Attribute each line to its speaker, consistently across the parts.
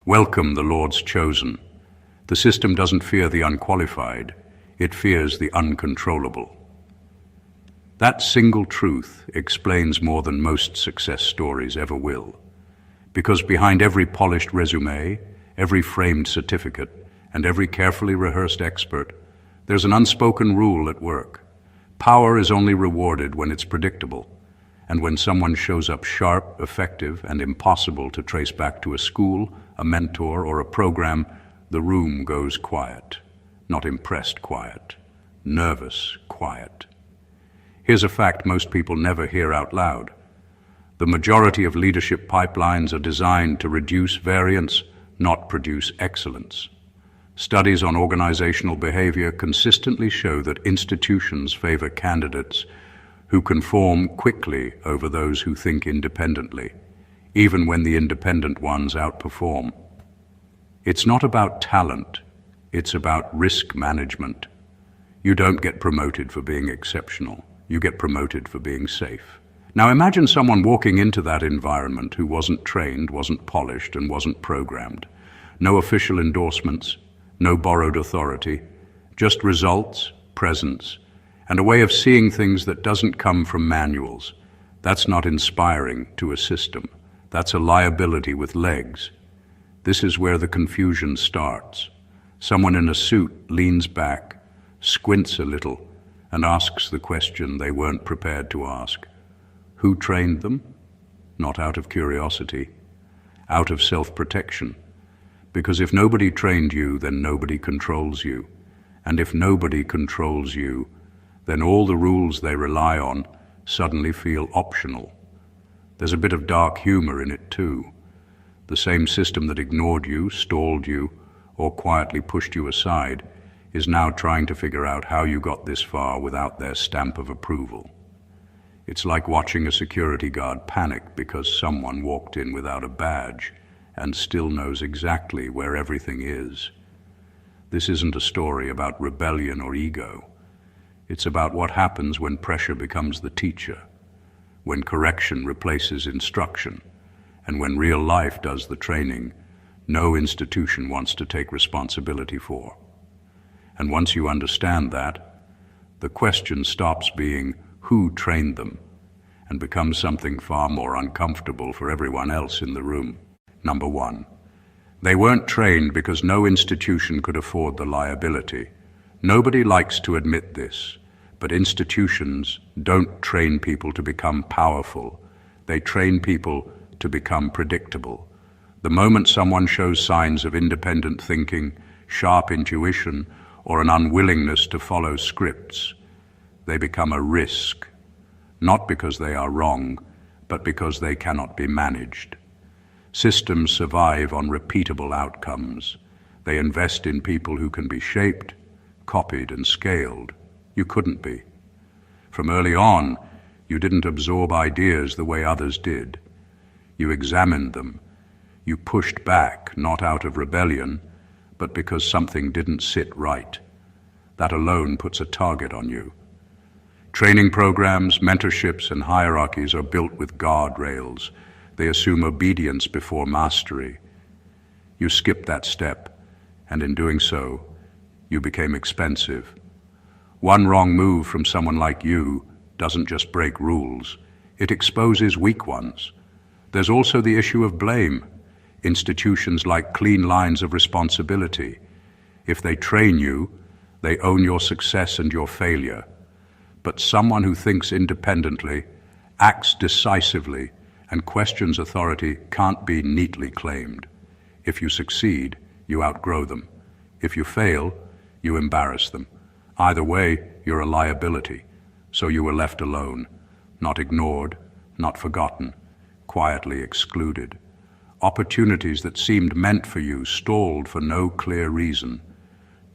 Speaker 1: Welcome, the Lord's chosen. The system doesn't fear the unqualified, it fears the uncontrollable. That single truth explains more than most success stories ever will. Because behind every polished resume, every framed certificate, and every carefully rehearsed expert, there's an unspoken rule at work. Power is only rewarded when it's predictable, and when someone shows up sharp, effective, and impossible to trace back to a school, a mentor, or a program, the room goes quiet. Not impressed quiet, nervous quiet. Here's a fact most people never hear out loud. The majority of leadership pipelines are designed to reduce variance, not produce excellence. Studies on organizational behavior consistently show that institutions favor candidates who conform quickly over those who think independently, even when the independent ones outperform. It's not about talent, it's about risk management. You don't get promoted for being exceptional, you get promoted for being safe. Now imagine someone walking into that environment who wasn't trained, wasn't polished, and wasn't programmed. No official endorsements, no borrowed authority, just results, presence, and a way of seeing things that doesn't come from manuals. That's not inspiring to a system. That's a liability with legs. This is where the confusion starts. Someone in a suit leans back, squints a little, and asks the question they weren't prepared to ask. Who trained them? Not out of curiosity, out of self-protection. Because if nobody trained you, then nobody controls you. And if nobody controls you, then all the rules they rely on suddenly feel optional. There's a bit of dark humor in it too. The same system that ignored you, stalled you, or quietly pushed you aside is now trying to figure out how you got this far without their stamp of approval. It's like watching a security guard panic because someone walked in without a badge and still knows exactly where everything is. This isn't a story about rebellion or ego. It's about what happens when pressure becomes the teacher, when correction replaces instruction, and when real life does the training no institution wants to take responsibility for. And once you understand that, the question stops being who trained them and becomes something far more uncomfortable for everyone else in the room. Number one, they weren't trained because no institution could afford the liability. Nobody likes to admit this, but institutions don't train people to become powerful. They train people to become predictable. The moment someone shows signs of independent thinking, sharp intuition, or an unwillingness to follow scripts, they become a risk, not because they are wrong, but because they cannot be managed. Systems survive on repeatable outcomes. They invest in people who can be shaped, copied, and scaled. You couldn't be. From early on, you didn't absorb ideas the way others did. You examined them. You pushed back, not out of rebellion, but because something didn't sit right. That alone puts a target on you. Training programs, mentorships, and hierarchies are built with guardrails. They assume obedience before mastery. You skipped that step, and in doing so, you became expensive. One wrong move from someone like you doesn't just break rules, it exposes weak ones. There's also the issue of blame. Institutions like clean lines of responsibility. If they train you, they own your success and your failure. But someone who thinks independently, acts decisively, and questions authority can't be neatly claimed. If you succeed, you outgrow them. If you fail, you embarrass them. Either way, you're a liability. So you were left alone, not ignored, not forgotten, quietly excluded. Opportunities that seemed meant for you stalled for no clear reason.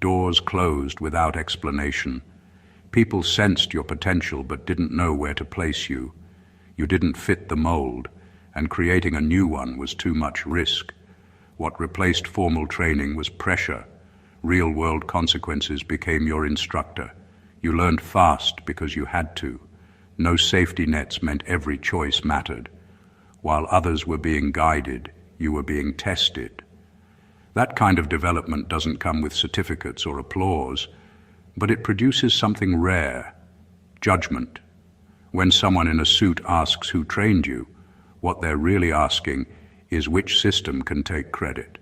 Speaker 1: Doors closed without explanation. People sensed your potential but didn't know where to place you. You didn't fit the mold, and creating a new one was too much risk. What replaced formal training was pressure. Real-world consequences became your instructor. You learned fast because you had to. No safety nets meant every choice mattered. While others were being guided, you were being tested. That kind of development doesn't come with certificates or applause, but it produces something rare: judgment. When someone in a suit asks who trained you, what they're really asking is which system can take credit.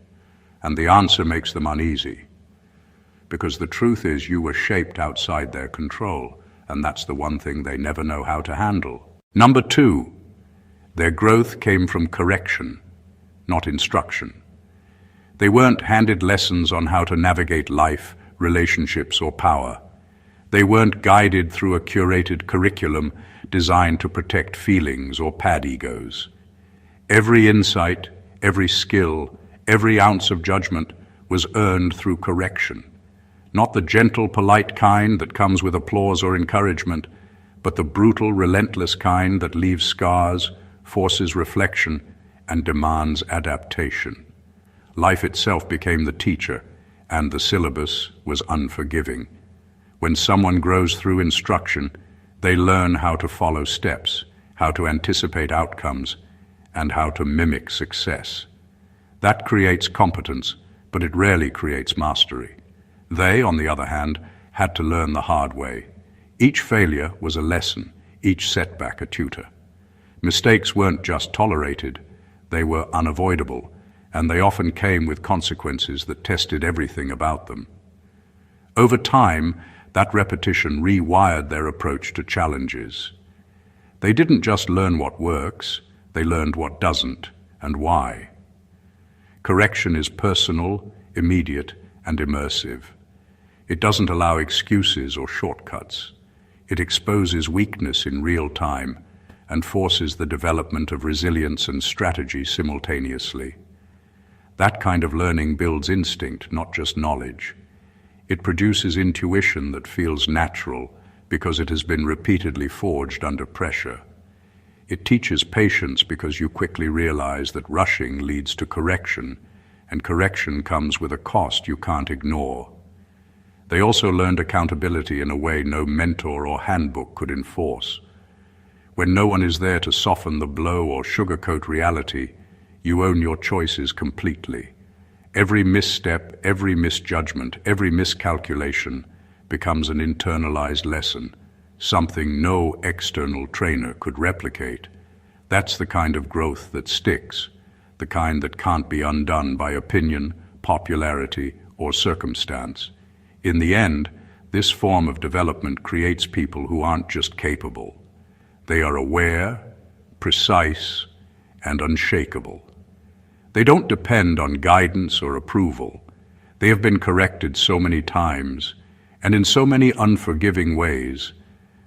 Speaker 1: And the answer makes them uneasy. Because the truth is you were shaped outside their control, and that's the one thing they never know how to handle. Number 2, their growth came from correction, not instruction. They weren't handed lessons on how to navigate life, relationships, or power. They weren't guided through a curated curriculum designed to protect feelings or pad egos. Every insight, every skill, every ounce of judgment was earned through correction. Not the gentle, polite kind that comes with applause or encouragement, but the brutal, relentless kind that leaves scars, forces reflection, and demands adaptation. Life itself became the teacher, and the syllabus was unforgiving. When someone grows through instruction, they learn how to follow steps, how to anticipate outcomes, and how to mimic success. That creates competence, but it rarely creates mastery. They, on the other hand, had to learn the hard way. Each failure was a lesson, each setback a tutor. Mistakes weren't just tolerated, they were unavoidable, and they often came with consequences that tested everything about them. Over time, that repetition rewired their approach to challenges. They didn't just learn what works, they learned what doesn't, and why. Correction is personal, immediate, and immersive. It doesn't allow excuses or shortcuts. It exposes weakness in real time and forces the development of resilience and strategy simultaneously. That kind of learning builds instinct, not just knowledge. It produces intuition that feels natural because it has been repeatedly forged under pressure. It teaches patience because you quickly realize that rushing leads to correction, and correction comes with a cost you can't ignore. They also learned accountability in a way no mentor or handbook could enforce. When no one is there to soften the blow or sugarcoat reality, you own your choices completely. Every misstep, every misjudgment, every miscalculation becomes an internalized lesson, something no external trainer could replicate. That's the kind of growth that sticks, the kind that can't be undone by opinion, popularity, or circumstance. In the end, this form of development creates people who aren't just capable. They are aware, precise, and unshakable. They don't depend on guidance or approval. They have been corrected so many times, and in so many unforgiving ways,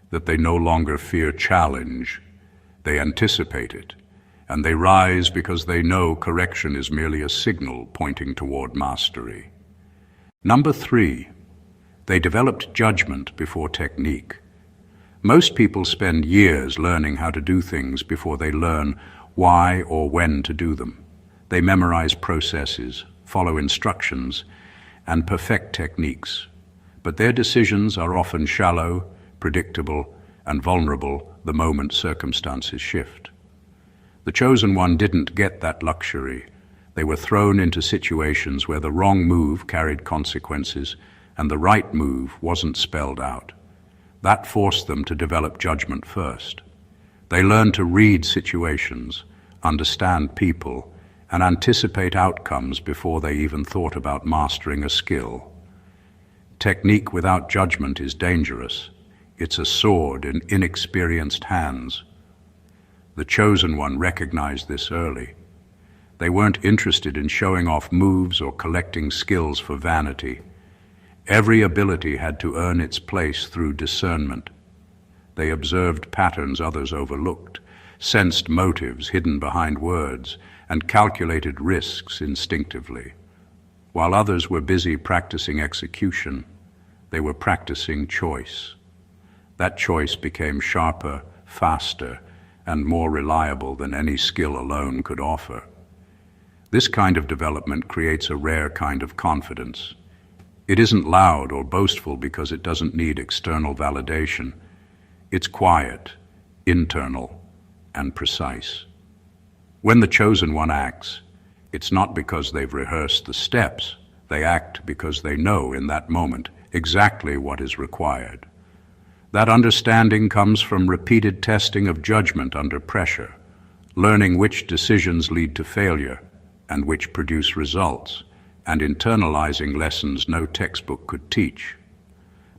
Speaker 1: that they no longer fear challenge. They anticipate it, and they rise because they know correction is merely a signal pointing toward mastery. Number 3, they developed judgment before technique. Most people spend years learning how to do things before they learn why or when to do them. They memorize processes, follow instructions, and perfect techniques. But their decisions are often shallow, predictable, and vulnerable the moment circumstances shift. The chosen one didn't get that luxury. They were thrown into situations where the wrong move carried consequences and the right move wasn't spelled out. That forced them to develop judgment first. They learned to read situations, understand people, and anticipate outcomes before they even thought about mastering a skill. Technique without judgment is dangerous. It's a sword in inexperienced hands. The chosen one recognized this early. They weren't interested in showing off moves or collecting skills for vanity. Every ability had to earn its place through discernment. They observed patterns others overlooked, sensed motives hidden behind words, and calculated risks instinctively. While others were busy practicing execution, they were practicing choice. That choice became sharper, faster, and more reliable than any skill alone could offer. This kind of development creates a rare kind of confidence. It isn't loud or boastful because it doesn't need external validation. It's quiet, internal, and precise. When the chosen one acts, It's not because they've rehearsed the steps. They act because they know in that moment exactly what is required. That understanding comes from repeated testing of judgment under pressure, learning which decisions lead to failure and which produce results, and internalizing lessons no textbook could teach.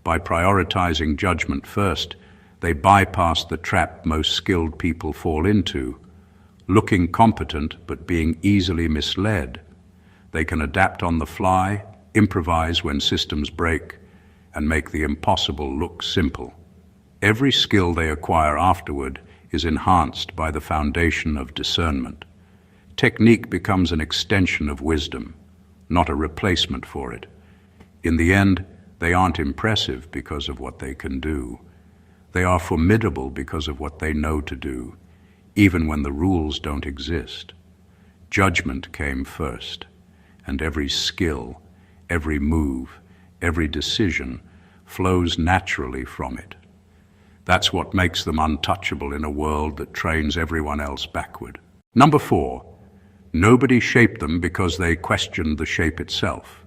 Speaker 1: By prioritizing judgment first, they bypass the trap most skilled people fall into, looking competent but being easily misled. They can adapt on the fly, improvise when systems break, and make the impossible look simple. Every skill they acquire afterward is enhanced by the foundation of discernment. Technique becomes an extension of wisdom, not a replacement for it. In the end, they aren't impressive because of what they can do. They are formidable because of what they know to do, even when the rules don't exist. Judgment came first, and every skill, every move, every decision flows naturally from it. That's what makes them untouchable in a world that trains everyone else backward. Number 4, nobody shaped them because they questioned the shape itself.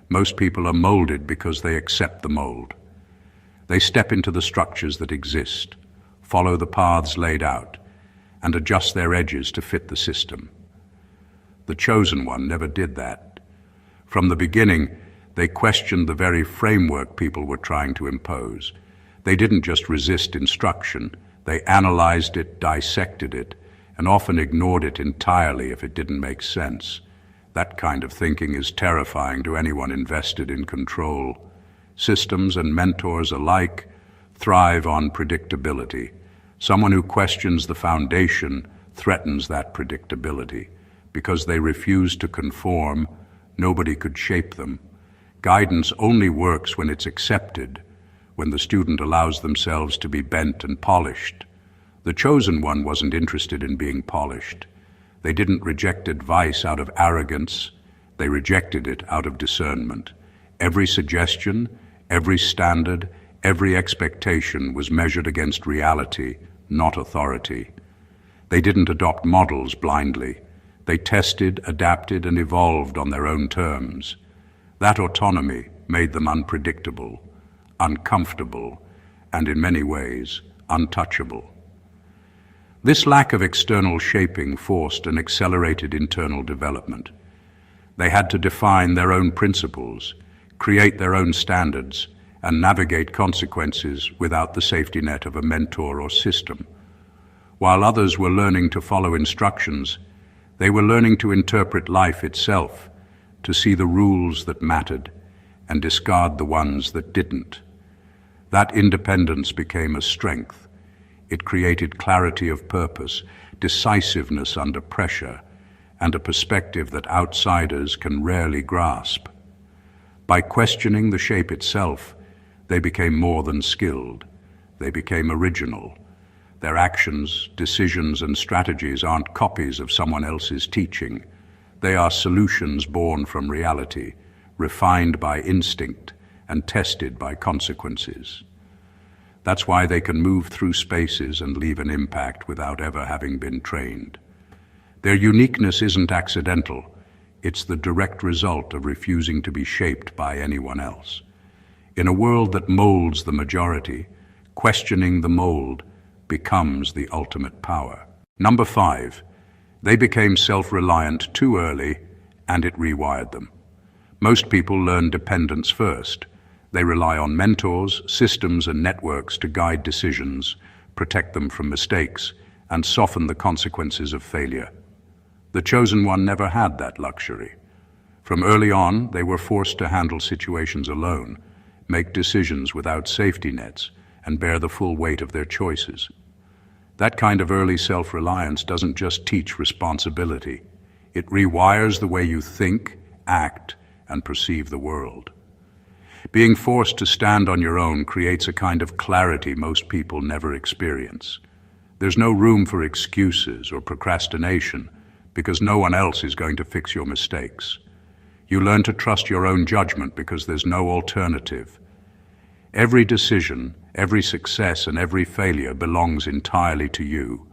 Speaker 1: Most people are molded because they accept the mold. They step into the structures that exist, follow the paths laid out, and adjust their edges to fit the system. The chosen one never did that. From the beginning, they questioned the very framework people were trying to impose. They didn't just resist instruction, they analyzed it, dissected it, and often ignored it entirely if it didn't make sense. That kind of thinking is terrifying to anyone invested in control. Systems and mentors alike thrive on predictability. Someone who questions the foundation threatens that predictability. Because they refuse to conform, nobody could shape them. Guidance only works when it's accepted, when the student allows themselves to be bent and polished. The chosen one wasn't interested in being polished. They didn't reject advice out of arrogance. They rejected it out of discernment. Every suggestion, every standard, every expectation was measured against reality, not authority. They didn't adopt models blindly. They tested, adapted, and evolved on their own terms. That autonomy made them unpredictable, uncomfortable, and in many ways, untouchable. This lack of external shaping forced an accelerated internal development. They had to define their own principles, create their own standards, and navigate consequences without the safety net of a mentor or system. While others were learning to follow instructions, they were learning to interpret life itself, to see the rules that mattered and discard the ones that didn't. That independence became a strength. It created clarity of purpose, decisiveness under pressure, and a perspective that outsiders can rarely grasp. By questioning the shape itself, they became more than skilled. They became original. Their actions, decisions, and strategies aren't copies of someone else's teaching. They are solutions born from reality, refined by instinct, and tested by consequences. That's why they can move through spaces and leave an impact without ever having been trained. Their uniqueness isn't accidental. It's the direct result of refusing to be shaped by anyone else. In a world that molds the majority, questioning the mold becomes the ultimate power. Number 5, they became self-reliant too early, and it rewired them. Most people learn dependence first. They rely on mentors, systems, and networks to guide decisions, protect them from mistakes, and soften the consequences of failure. The chosen one never had that luxury. From early on, they were forced to handle situations alone, make decisions without safety nets, and bear the full weight of their choices. That kind of early self-reliance doesn't just teach responsibility. It rewires the way you think, act, and perceive the world. Being forced to stand on your own creates a kind of clarity most people never experience. There's no room for excuses or procrastination because no one else is going to fix your mistakes. You learn to trust your own judgment because there's no alternative. Every decision, every success, and every failure belongs entirely to you.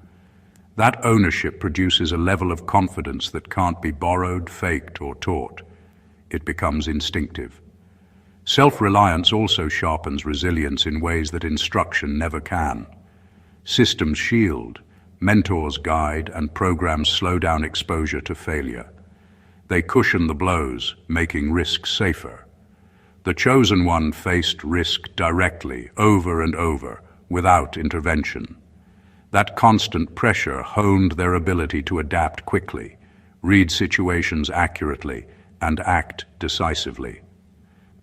Speaker 1: That ownership produces a level of confidence that can't be borrowed, faked, or taught. It becomes instinctive. Self-reliance also sharpens resilience in ways that instruction never can. Systems shield, mentors guide, and programs slow down exposure to failure. They cushion the blows, making risk safer. The chosen one faced risk directly, over and over, without intervention. That constant pressure honed their ability to adapt quickly, read situations accurately, and act decisively.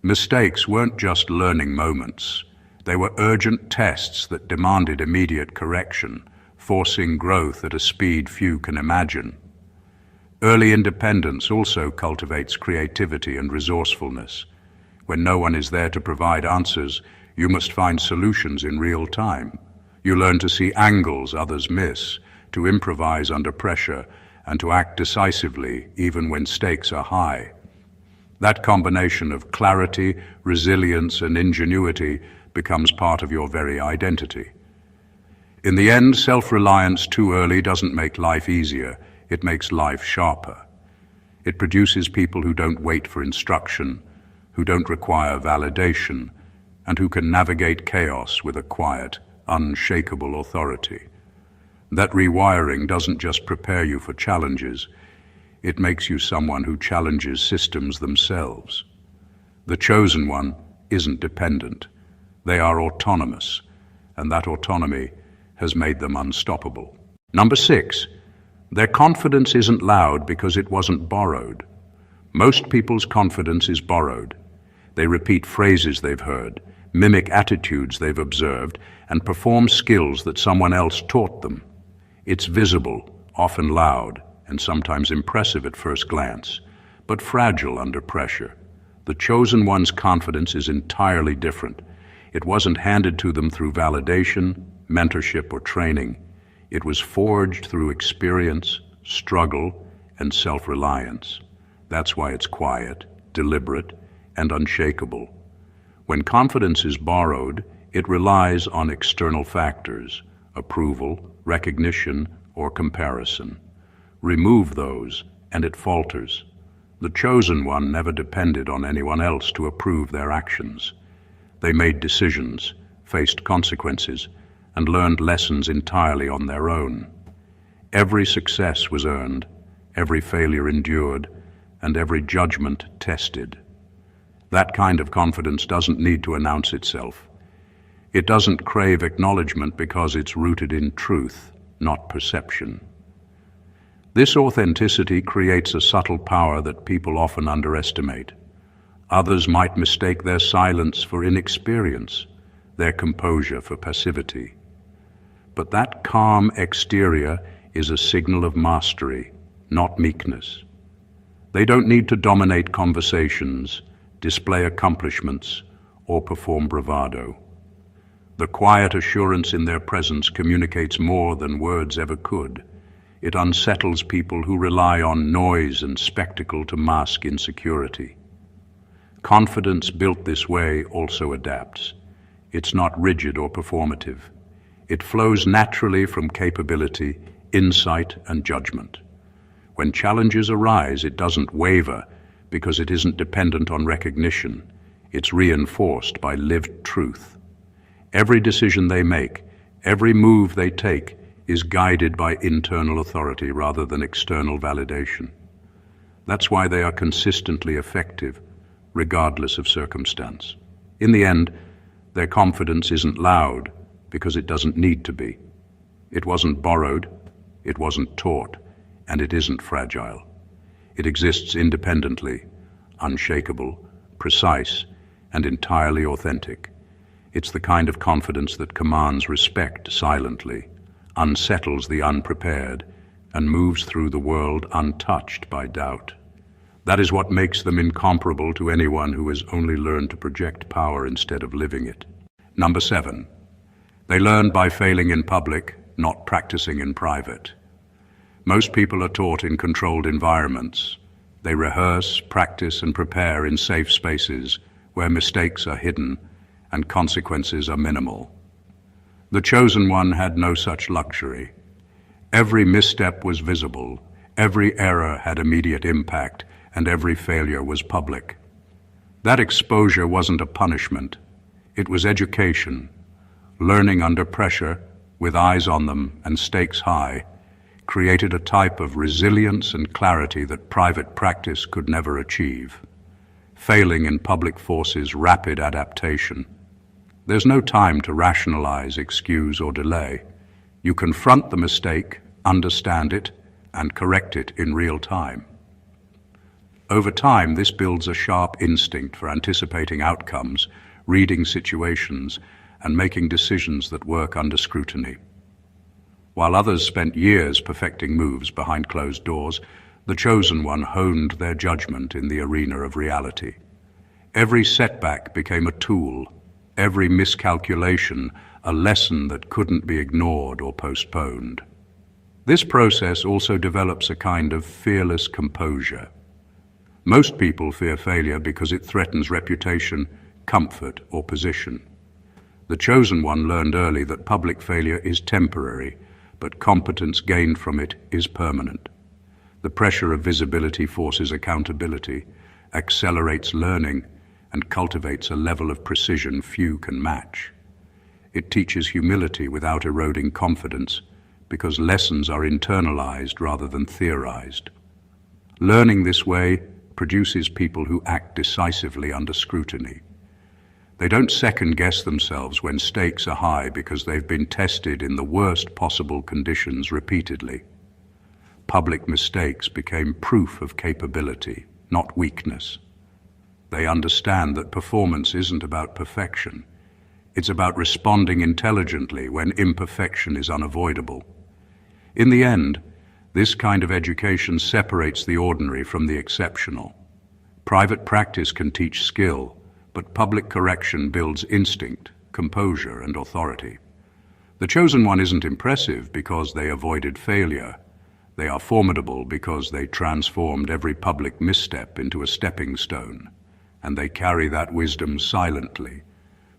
Speaker 1: Mistakes weren't just learning moments. They were urgent tests that demanded immediate correction, forcing growth at a speed few can imagine. Early independence also cultivates creativity and resourcefulness. When no one is there to provide answers, you must find solutions in real time. You learn to see angles others miss, to improvise under pressure, and to act decisively even when stakes are high. That combination of clarity, resilience, and ingenuity becomes part of your very identity. In the end, self-reliance too early doesn't make life easier, it makes life sharper. It produces people who don't wait for instruction, who don't require validation, and who can navigate chaos with a quiet, unshakable authority. That rewiring doesn't just prepare you for challenges, it makes you someone who challenges systems themselves. The chosen one isn't dependent. They are autonomous, and that autonomy has made them unstoppable. Number 6, their confidence isn't loud because it wasn't borrowed. Most people's confidence is borrowed. They repeat phrases they've heard, mimic attitudes they've observed, and perform skills that someone else taught them. It's visible, often loud, and sometimes impressive at first glance, but fragile under pressure. The chosen one's confidence is entirely different. It wasn't handed to them through validation, mentorship, or training. It was forged through experience, struggle, and self-reliance. That's why it's quiet, deliberate, and unshakable. When confidence is borrowed, it relies on external factors, approval, recognition, or comparison. Remove those, and it falters. The chosen one never depended on anyone else to approve their actions. They made decisions, faced consequences, and learned lessons entirely on their own. Every success was earned, every failure endured, and every judgment tested. That kind of confidence doesn't need to announce itself. It doesn't crave acknowledgement because it's rooted in truth, not perception. This authenticity creates a subtle power that people often underestimate. Others might mistake their silence for inexperience, their composure for passivity. But that calm exterior is a signal of mastery, not meekness. They don't need to dominate conversations, display accomplishments, or perform bravado. The quiet assurance in their presence communicates more than words ever could. It unsettles people who rely on noise and spectacle to mask insecurity. Confidence built this way also adapts. It's not rigid or performative. It flows naturally from capability, insight, and judgment. When challenges arise, it doesn't waver because it isn't dependent on recognition. It's reinforced by lived truth. Every decision they make, every move they take, is guided by internal authority rather than external validation. That's why they are consistently effective, regardless of circumstance. In the end, their confidence isn't loud because it doesn't need to be. It wasn't borrowed, it wasn't taught, and it isn't fragile. It exists independently, unshakable, precise, and entirely authentic. It's the kind of confidence that commands respect silently, unsettles the unprepared, and moves through the world untouched by doubt. That is what makes them incomparable to anyone who has only learned to project power instead of living it. Number 7, they learn by failing in public, not practicing in private. Most people are taught in controlled environments. They rehearse, practice, and prepare in safe spaces where mistakes are hidden and consequences are minimal. The chosen one had no such luxury. Every misstep was visible, every error had immediate impact, and every failure was public. That exposure wasn't a punishment. It was education. Learning under pressure, with eyes on them and stakes high, created a type of resilience and clarity that private practice could never achieve. Failing in public forces rapid adaptation. There's no time to rationalize, excuse, or delay. You confront the mistake, understand it, and correct it in real time. Over time, this builds a sharp instinct for anticipating outcomes, reading situations, and making decisions that work under scrutiny. While others spent years perfecting moves behind closed doors, the chosen one honed their judgment in the arena of reality. Every setback became a tool, every miscalculation a lesson that couldn't be ignored or postponed. This process also develops a kind of fearless composure. Most people fear failure because it threatens reputation, comfort, or position. The chosen one learned early that public failure is temporary, but competence gained from it is permanent. The pressure of visibility forces accountability, accelerates learning, and cultivates a level of precision few can match. It teaches humility without eroding confidence, because lessons are internalized rather than theorized. Learning this way produces people who act decisively under scrutiny. They don't second-guess themselves when stakes are high because they've been tested in the worst possible conditions repeatedly. Public mistakes became proof of capability, not weakness. They understand that performance isn't about perfection. It's about responding intelligently when imperfection is unavoidable. In the end, this kind of education separates the ordinary from the exceptional. Private practice can teach skill, but public correction builds instinct, composure, and authority. The chosen one isn't impressive because they avoided failure. They are formidable because they transformed every public misstep into a stepping stone, and they carry that wisdom silently,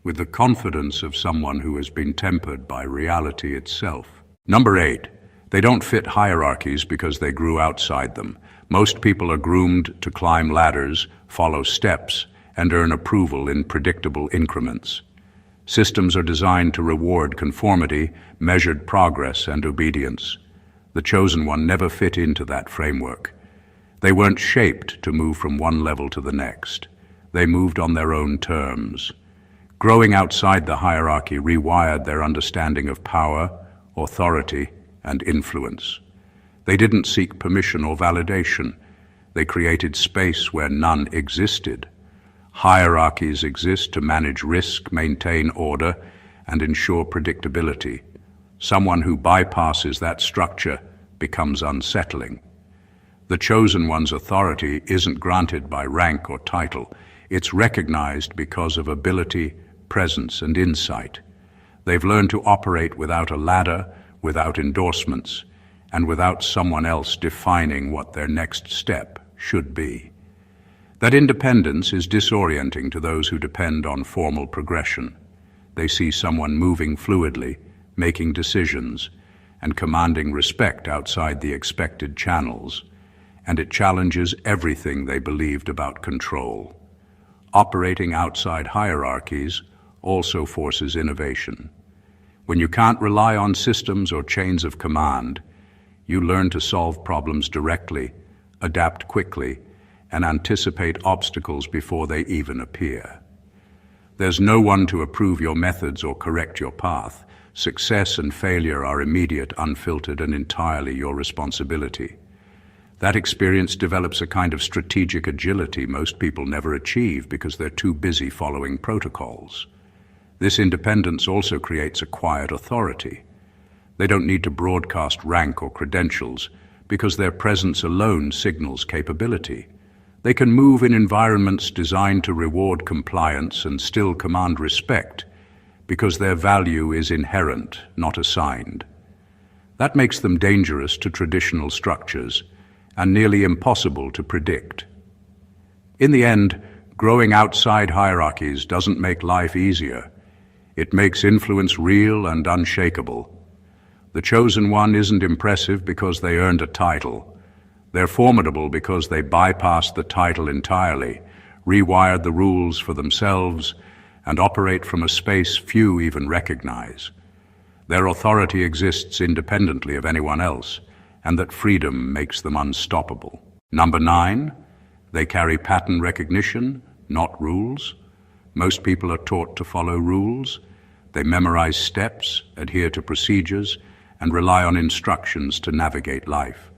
Speaker 1: with the confidence of someone who has been tempered by reality itself. Number 8. They don't fit hierarchies because they grew outside them. Most people are groomed to climb ladders, follow steps, and earn approval in predictable increments. Systems are designed to reward conformity, measured progress, and obedience. The chosen one never fit into that framework. They weren't shaped to move from one level to the next. They moved on their own terms. Growing outside the hierarchy rewired their understanding of power, authority, and influence. They didn't seek permission or validation. They created space where none existed. Hierarchies exist to manage risk, maintain order, and ensure predictability. Someone who bypasses that structure becomes unsettling. The chosen one's authority isn't granted by rank or title. It's recognized because of ability, presence, and insight. They've learned to operate without a ladder, without endorsements, and without someone else defining what their next step should be. That independence is disorienting to those who depend on formal progression. They see someone moving fluidly, making decisions, and commanding respect outside the expected channels, and it challenges everything they believed about control. Operating outside hierarchies also forces innovation. When you can't rely on systems or chains of command, you learn to solve problems directly, adapt quickly, and anticipate obstacles before they even appear. There's no one to approve your methods or correct your path. Success and failure are immediate, unfiltered, and entirely your responsibility. That experience develops a kind of strategic agility most people never achieve because they're too busy following protocols. This independence also creates a quiet authority. They don't need to broadcast rank or credentials because their presence alone signals capability. They can move in environments designed to reward compliance and still command respect because their value is inherent, not assigned. That makes them dangerous to traditional structures and nearly impossible to predict. In the end, growing outside hierarchies doesn't make life easier. It makes influence real and unshakable. The chosen one isn't impressive because they earned a title. They're formidable because they bypassed the title entirely, rewired the rules for themselves, and operate from a space few even recognize. Their authority exists independently of anyone else, and that freedom makes them unstoppable. Number 9, they carry pattern recognition, not rules. Most people are taught to follow rules. They memorize steps, adhere to procedures, and rely on instructions to navigate life.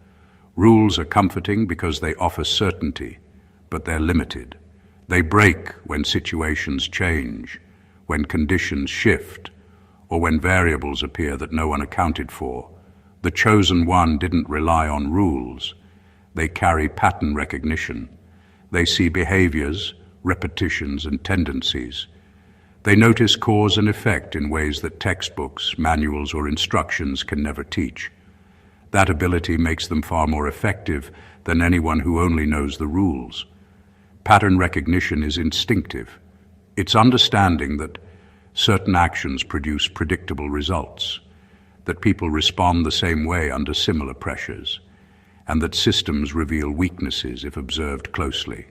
Speaker 1: Rules are comforting because they offer certainty, but they're limited. They break when situations change, when conditions shift, or when variables appear that no one accounted for. The chosen one didn't rely on rules. They carry pattern recognition. They see behaviors, repetitions, and tendencies. They notice cause and effect in ways that textbooks, manuals, or instructions can never teach. That ability makes them far more effective than anyone who only knows the rules. Pattern recognition is instinctive. It's understanding that certain actions produce predictable results, that people respond the same way under similar pressures, and that systems reveal weaknesses if observed closely.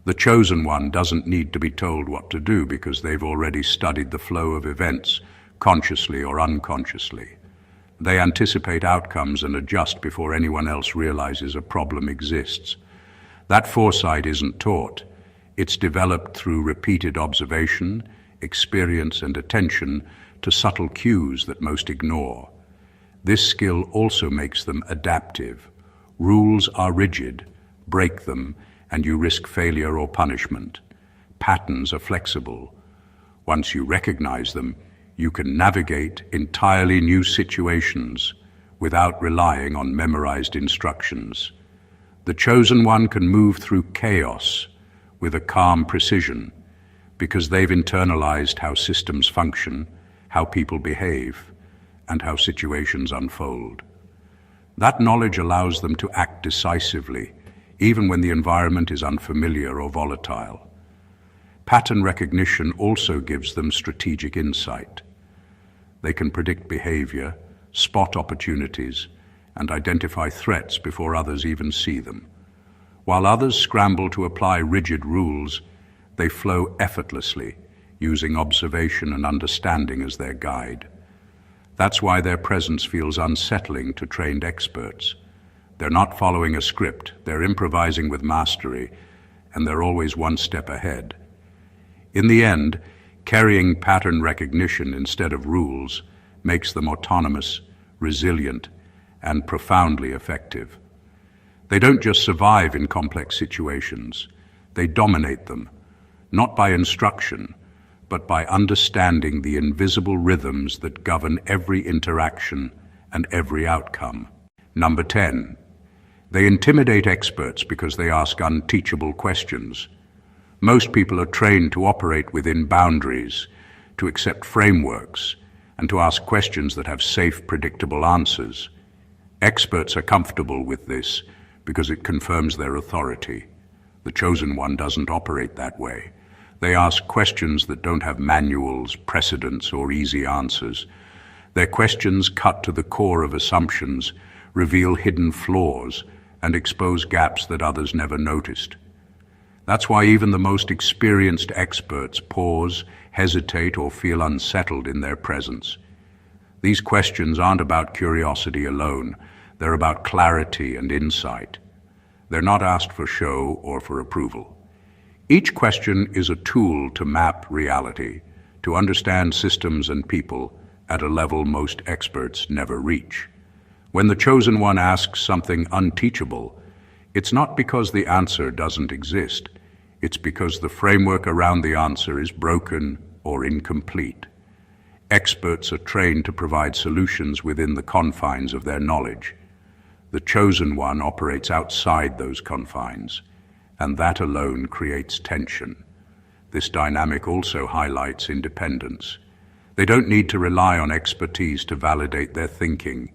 Speaker 1: The chosen one doesn't need to be told what to do because they've already studied the flow of events, consciously or unconsciously. They anticipate outcomes and adjust before anyone else realizes a problem exists. That foresight isn't taught. It's developed through repeated observation, experience, and attention to subtle cues that most ignore. This skill also makes them adaptive. Rules are rigid. Break them, and you risk failure or punishment. Patterns are flexible. Once you recognize them, you can navigate entirely new situations without relying on memorized instructions. The chosen one can move through chaos with a calm precision because they've internalized how systems function, how people behave, and how situations unfold. That knowledge allows them to act decisively, even when the environment is unfamiliar or volatile. Pattern recognition also gives them strategic insight. They can predict behavior, spot opportunities, and identify threats before others even see them. While others scramble to apply rigid rules, they flow effortlessly, using observation and understanding as their guide. That's why their presence feels unsettling to trained experts. They're not following a script, they're improvising with mastery, and they're always one step ahead. In the end, carrying pattern recognition instead of rules makes them autonomous, resilient, and profoundly effective. They don't just survive in complex situations, they dominate them, not by instruction, but by understanding the invisible rhythms that govern every interaction and every outcome. Number 10. They intimidate experts because they ask unteachable questions. Most people are trained to operate within boundaries, to accept frameworks, and to ask questions that have safe, predictable answers. Experts are comfortable with this because it confirms their authority. The chosen one doesn't operate that way. They ask questions that don't have manuals, precedents, or easy answers. Their questions cut to the core of assumptions, reveal hidden flaws, and expose gaps that others never noticed. That's why even the most experienced experts pause, hesitate, or feel unsettled in their presence. These questions aren't about curiosity alone. They're about clarity and insight. They're not asked for show or for approval. Each question is a tool to map reality, to understand systems and people at a level most experts never reach. When the chosen one asks something unteachable, it's not because the answer doesn't exist. It's because the framework around the answer is broken or incomplete. Experts are trained to provide solutions within the confines of their knowledge. The chosen one operates outside those confines, and that alone creates tension. This dynamic also highlights independence. They don't need to rely on expertise to validate their thinking.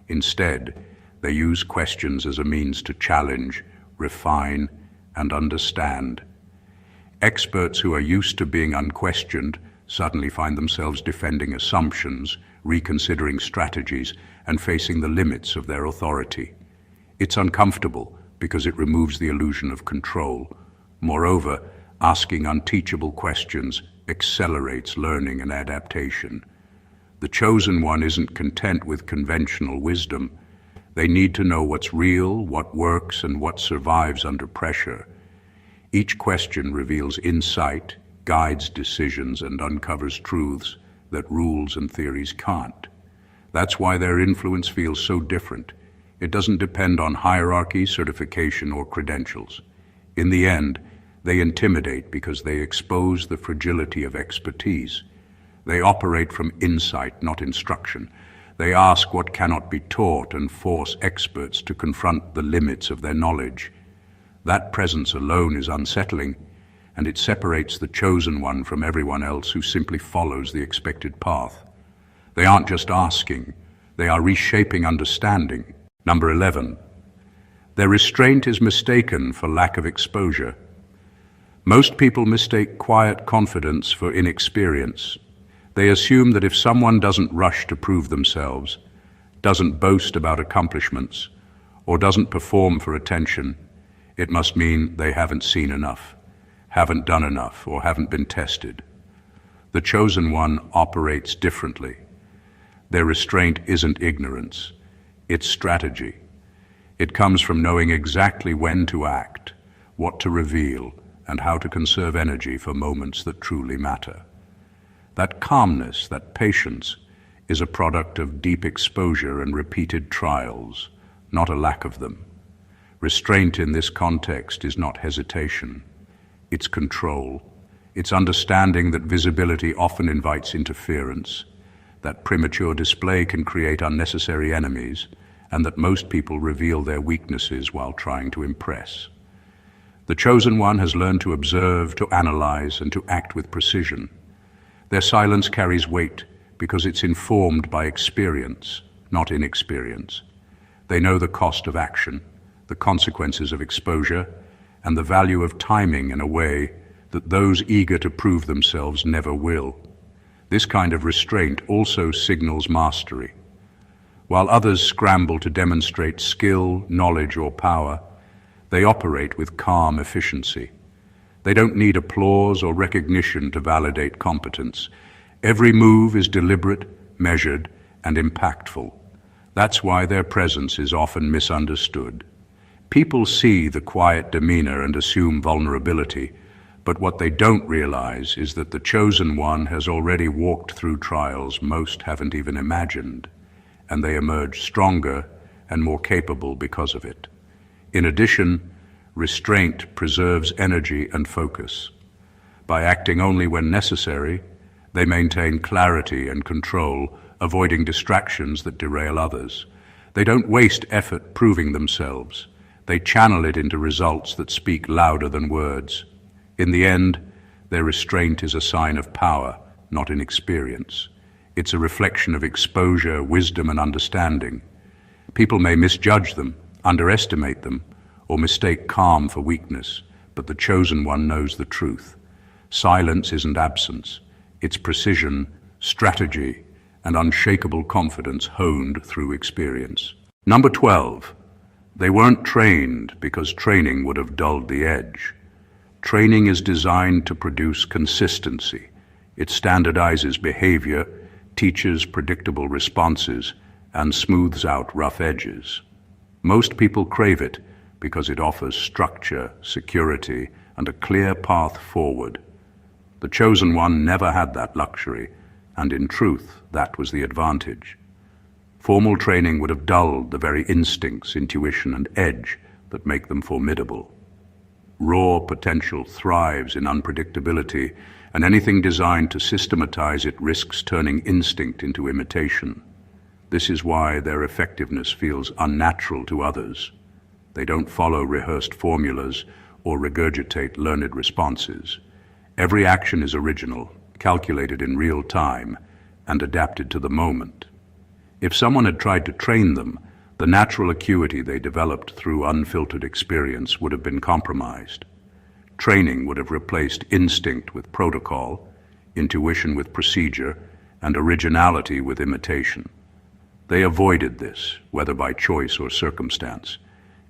Speaker 1: Instead, they use questions as a means to challenge, refine, and understand. Experts who are used to being unquestioned suddenly find themselves defending assumptions, reconsidering strategies, and facing the limits of their authority. It's uncomfortable because it removes the illusion of control. Moreover, asking unteachable questions accelerates learning and adaptation. The chosen one isn't content with conventional wisdom. They need to know what's real, what works, and what survives under pressure. Each question reveals insight, guides decisions, and uncovers truths that rules and theories can't. That's why their influence feels so different. It doesn't depend on hierarchy, certification, or credentials. In the end, they intimidate because they expose the fragility of expertise. They operate from insight, not instruction. They ask what cannot be taught and force experts to confront the limits of their knowledge. That presence alone is unsettling, and it separates the chosen one from everyone else who simply follows the expected path. They aren't just asking, they are reshaping understanding. Number 11. Their restraint is mistaken for lack of exposure. Most people mistake quiet confidence for inexperience. They assume that if someone doesn't rush to prove themselves, doesn't boast about accomplishments, or doesn't perform for attention, it must mean they haven't seen enough, haven't done enough, or haven't been tested. The chosen one operates differently. Their restraint isn't ignorance, it's strategy. It comes from knowing exactly when to act, what to reveal, and how to conserve energy for moments that truly matter. That calmness, that patience, is a product of deep exposure and repeated trials, not a lack of them. Restraint in this context is not hesitation. It's control. It's understanding that visibility often invites interference, that premature display can create unnecessary enemies, and that most people reveal their weaknesses while trying to impress. The chosen one has learned to observe, to analyze, and to act with precision. Their silence carries weight because it's informed by experience, not inexperience. They know the cost of action, the consequences of exposure, and the value of timing in a way that those eager to prove themselves never will. This kind of restraint also signals mastery. While others scramble to demonstrate skill, knowledge, or power, they operate with calm efficiency. They don't need applause or recognition to validate competence. Every move is deliberate, measured, and impactful. That's why their presence is often misunderstood. People see the quiet demeanor and assume vulnerability, but what they don't realize is that the chosen one has already walked through trials most haven't even imagined, and they emerge stronger and more capable because of it. In addition, restraint preserves energy and focus. By acting only when necessary, they maintain clarity and control, avoiding distractions that derail others. They don't waste effort proving themselves. They channel it into results that speak louder than words. In the end, their restraint is a sign of power, not inexperience. It's a reflection of exposure, wisdom, and understanding. People may misjudge them, underestimate them, or mistake calm for weakness, but the chosen one knows the truth. Silence isn't absence. It's precision, strategy, and unshakable confidence honed through experience. Number 12. They weren't trained because training would have dulled the edge. Training is designed to produce consistency. It standardizes behavior, teaches predictable responses, and smooths out rough edges. Most people crave it because it offers structure, security, and a clear path forward. The chosen one never had that luxury, and in truth, that was the advantage. Formal training would have dulled the very instincts, intuition, and edge that make them formidable. Raw potential thrives in unpredictability, and anything designed to systematize it risks turning instinct into imitation. This is why their effectiveness feels unnatural to others. They don't follow rehearsed formulas or regurgitate learned responses. Every action is original, calculated in real time, and adapted to the moment. If someone had tried to train them, the natural acuity they developed through unfiltered experience would have been compromised. Training would have replaced instinct with protocol, intuition with procedure, and originality with imitation. They avoided this, whether by choice or circumstance,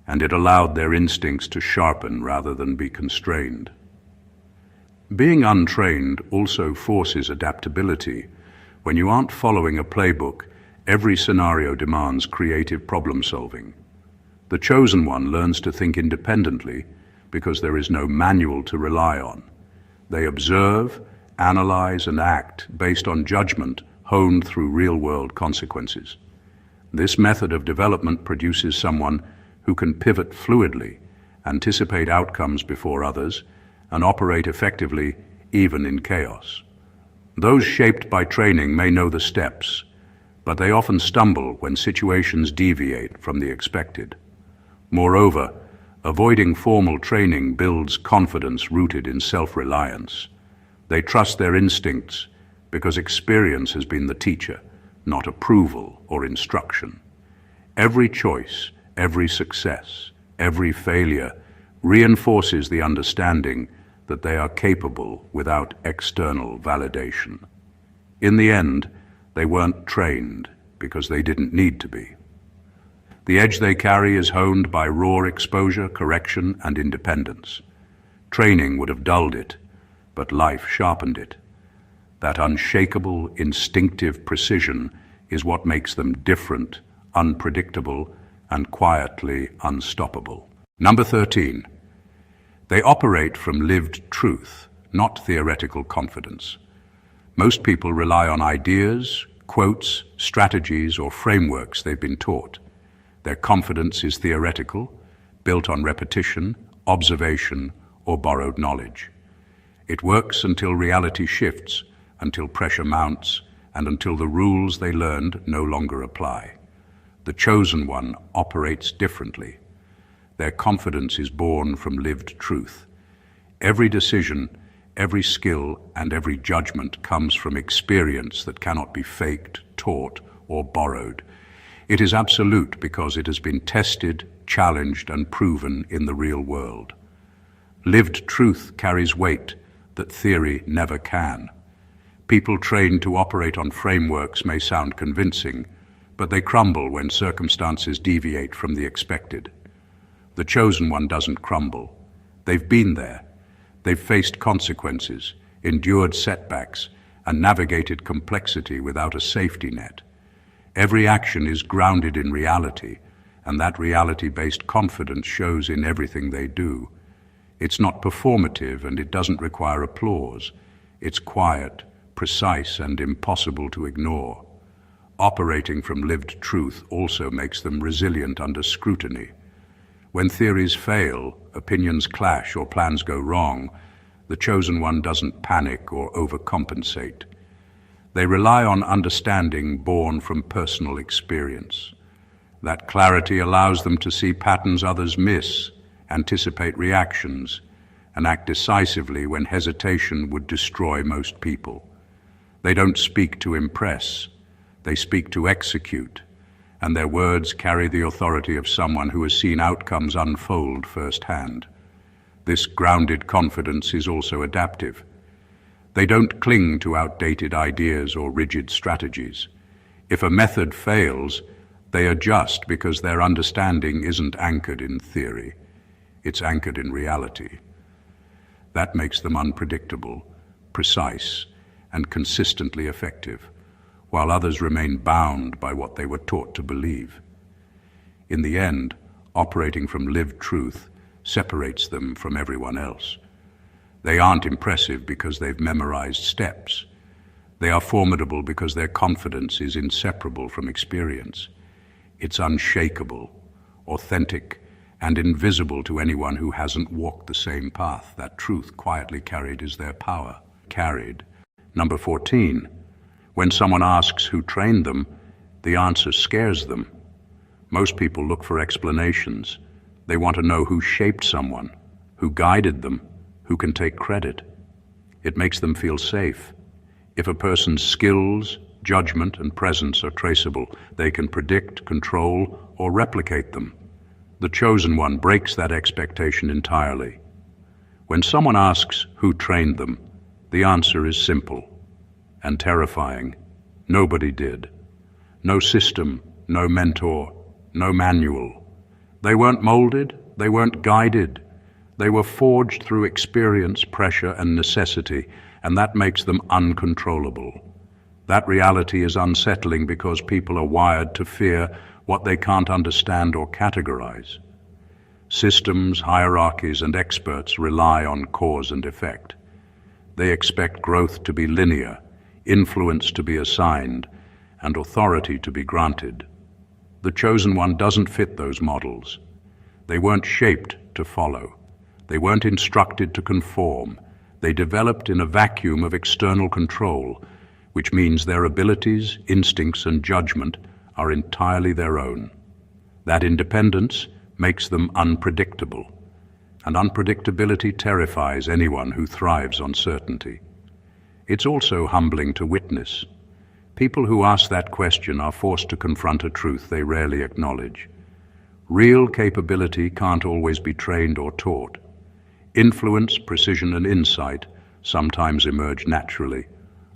Speaker 1: and it allowed their instincts to sharpen rather than be constrained. Being untrained also forces adaptability. When you aren't following a playbook, every scenario demands creative problem solving. The chosen one learns to think independently because there is no manual to rely on. They observe, analyze, and act based on judgment honed through real-world consequences. This method of development produces someone who can pivot fluidly, anticipate outcomes before others, and operate effectively even in chaos. Those shaped by training may know the steps, but they often stumble when situations deviate from the expected. Moreover, avoiding formal training builds confidence rooted in self-reliance. They trust their instincts because experience has been the teacher, not approval or instruction. Every choice, every success, every failure reinforces the understanding that they are capable without external validation. In the end, they weren't trained because they didn't need to be. The edge they carry is honed by raw exposure, correction, and independence. Training would have dulled it, but life sharpened it. That unshakable, instinctive precision is what makes them different, unpredictable, and quietly unstoppable. Number 13. They operate from lived truth, not theoretical confidence. Most people rely on ideas, quotes, strategies, or frameworks they've been taught. Their confidence is theoretical, built on repetition, observation, or borrowed knowledge. It works until reality shifts, until pressure mounts, and until the rules they learned no longer apply. The chosen one operates differently. Their confidence is born from lived truth. Every decision, every skill, and every judgment comes from experience that cannot be faked, taught, or borrowed. It is absolute because it has been tested, challenged, and proven in the real world. Lived truth carries weight that theory never can. People trained to operate on frameworks may sound convincing, but they crumble when circumstances deviate from the expected. The chosen one doesn't crumble. They've been there. They've faced consequences, endured setbacks, and navigated complexity without a safety net. Every action is grounded in reality, and that reality-based confidence shows in everything they do. It's not performative, and it doesn't require applause. It's quiet, precise, and impossible to ignore. Operating from lived truth also makes them resilient under scrutiny. When theories fail, opinions clash, or plans go wrong, the chosen one doesn't panic or overcompensate. They rely on understanding born from personal experience. That clarity allows them to see patterns others miss, anticipate reactions, and act decisively when hesitation would destroy most people. They don't speak to impress, they speak to execute, and their words carry the authority of someone who has seen outcomes unfold firsthand. This grounded confidence is also adaptive. They don't cling to outdated ideas or rigid strategies. If a method fails, they adjust because their understanding isn't anchored in theory. It's anchored in reality. That makes them unpredictable, precise, and consistently effective, while others remain bound by what they were taught to believe. In the end, operating from lived truth separates them from everyone else. They aren't impressive because they've memorized steps. They are formidable because their confidence is inseparable from experience. It's unshakable, authentic, and invisible to anyone who hasn't walked the same path. That truth quietly carried is their power. Carried. Number 14. When someone asks who trained them, the answer scares them. Most people look for explanations. They want to know who shaped someone, who guided them, who can take credit. It makes them feel safe. If a person's skills, judgment, and presence are traceable, they can predict, control, or replicate them. The chosen one breaks that expectation entirely. When someone asks who trained them, the answer is simple: and terrifying. Nobody did. No system, no mentor, no manual. They weren't molded, they weren't guided. They were forged through experience, pressure, and necessity, and that makes them uncontrollable. That reality is unsettling because people are wired to fear what they can't understand or categorize. Systems, hierarchies, and experts rely on cause and effect. They expect growth to be linear, influence to be assigned, and authority to be granted. The chosen one doesn't fit those models. They weren't shaped to follow. They weren't instructed to conform. They developed in a vacuum of external control, which means their abilities, instincts, and judgment are entirely their own. That independence makes them unpredictable, and unpredictability terrifies anyone who thrives on certainty. It's also humbling to witness. People who ask that question are forced to confront a truth they rarely acknowledge. Real capability can't always be trained or taught. Influence, precision, and insight sometimes emerge naturally,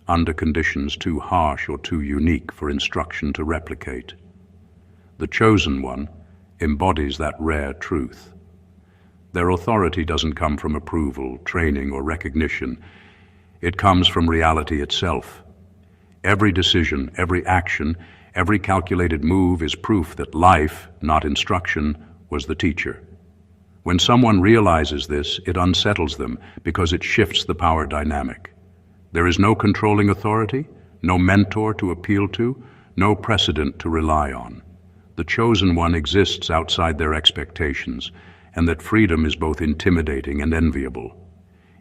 Speaker 1: under conditions too harsh or too unique for instruction to replicate. The chosen one embodies that rare truth. Their authority doesn't come from approval, training, or recognition. It comes from reality itself. Every decision, every action, every calculated move is proof that life, not instruction, was the teacher. When someone realizes this, it unsettles them because it shifts the power dynamic. There is no controlling authority, no mentor to appeal to, no precedent to rely on. The chosen one exists outside their expectations, and that freedom is both intimidating and enviable.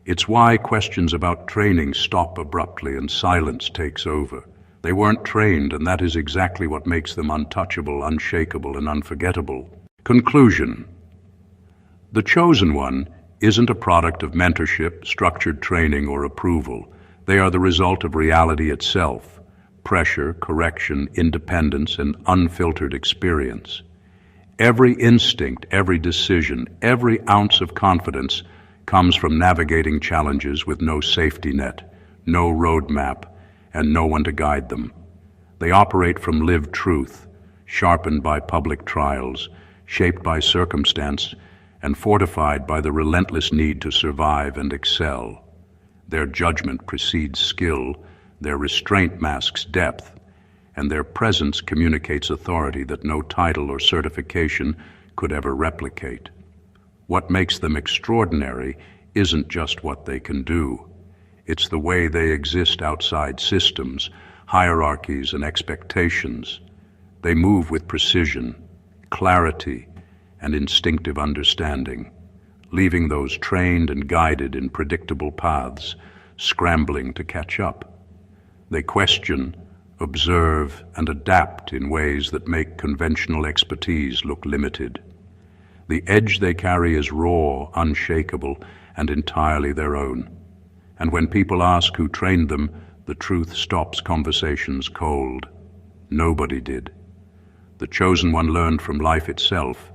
Speaker 1: It's why questions about training stop abruptly and silence takes over. They weren't trained, and that is exactly what makes them untouchable, unshakable, and unforgettable. Conclusion. The chosen one isn't a product of mentorship, structured training, or approval. They are the result of reality itself: pressure, correction, independence, and unfiltered experience. Every instinct, every decision, every ounce of confidence comes from navigating challenges with no safety net, no roadmap, and no one to guide them. They operate from lived truth, sharpened by public trials, shaped by circumstance, and fortified by the relentless need to survive and excel. Their judgment precedes skill, their restraint masks depth, and their presence communicates authority that no title or certification could ever replicate. What makes them extraordinary isn't just what they can do. It's the way they exist outside systems, hierarchies, and expectations. They move with precision, clarity, and instinctive understanding, leaving those trained and guided in predictable paths, scrambling to catch up. They question, observe, and adapt in ways that make conventional expertise look limited. The edge they carry is raw, unshakable, and entirely their own. And when people ask who trained them, the truth stops conversations cold. Nobody did. The chosen one learned from life itself,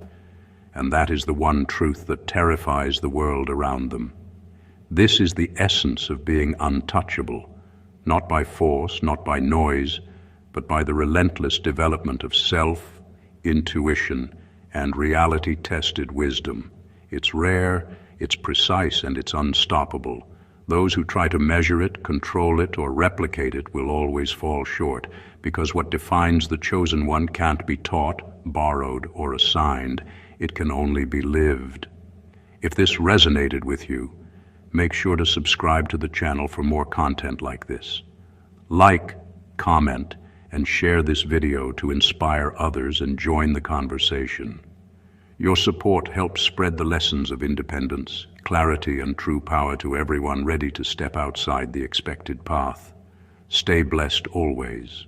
Speaker 1: and that is the one truth that terrifies the world around them. This is the essence of being untouchable, not by force, not by noise, but by the relentless development of self, intuition, and reality-tested wisdom. It's rare, it's precise, and it's unstoppable. Those who try to measure it, control it, or replicate it will always fall short, because what defines the chosen one can't be taught, borrowed, or assigned. It can only be lived. If this resonated with you, make sure to subscribe to the channel for more content like this. Like, comment, and share this video to inspire others and join the conversation. Your support helps spread the lessons of independence, clarity, and true power to everyone ready to step outside the expected path. Stay blessed always.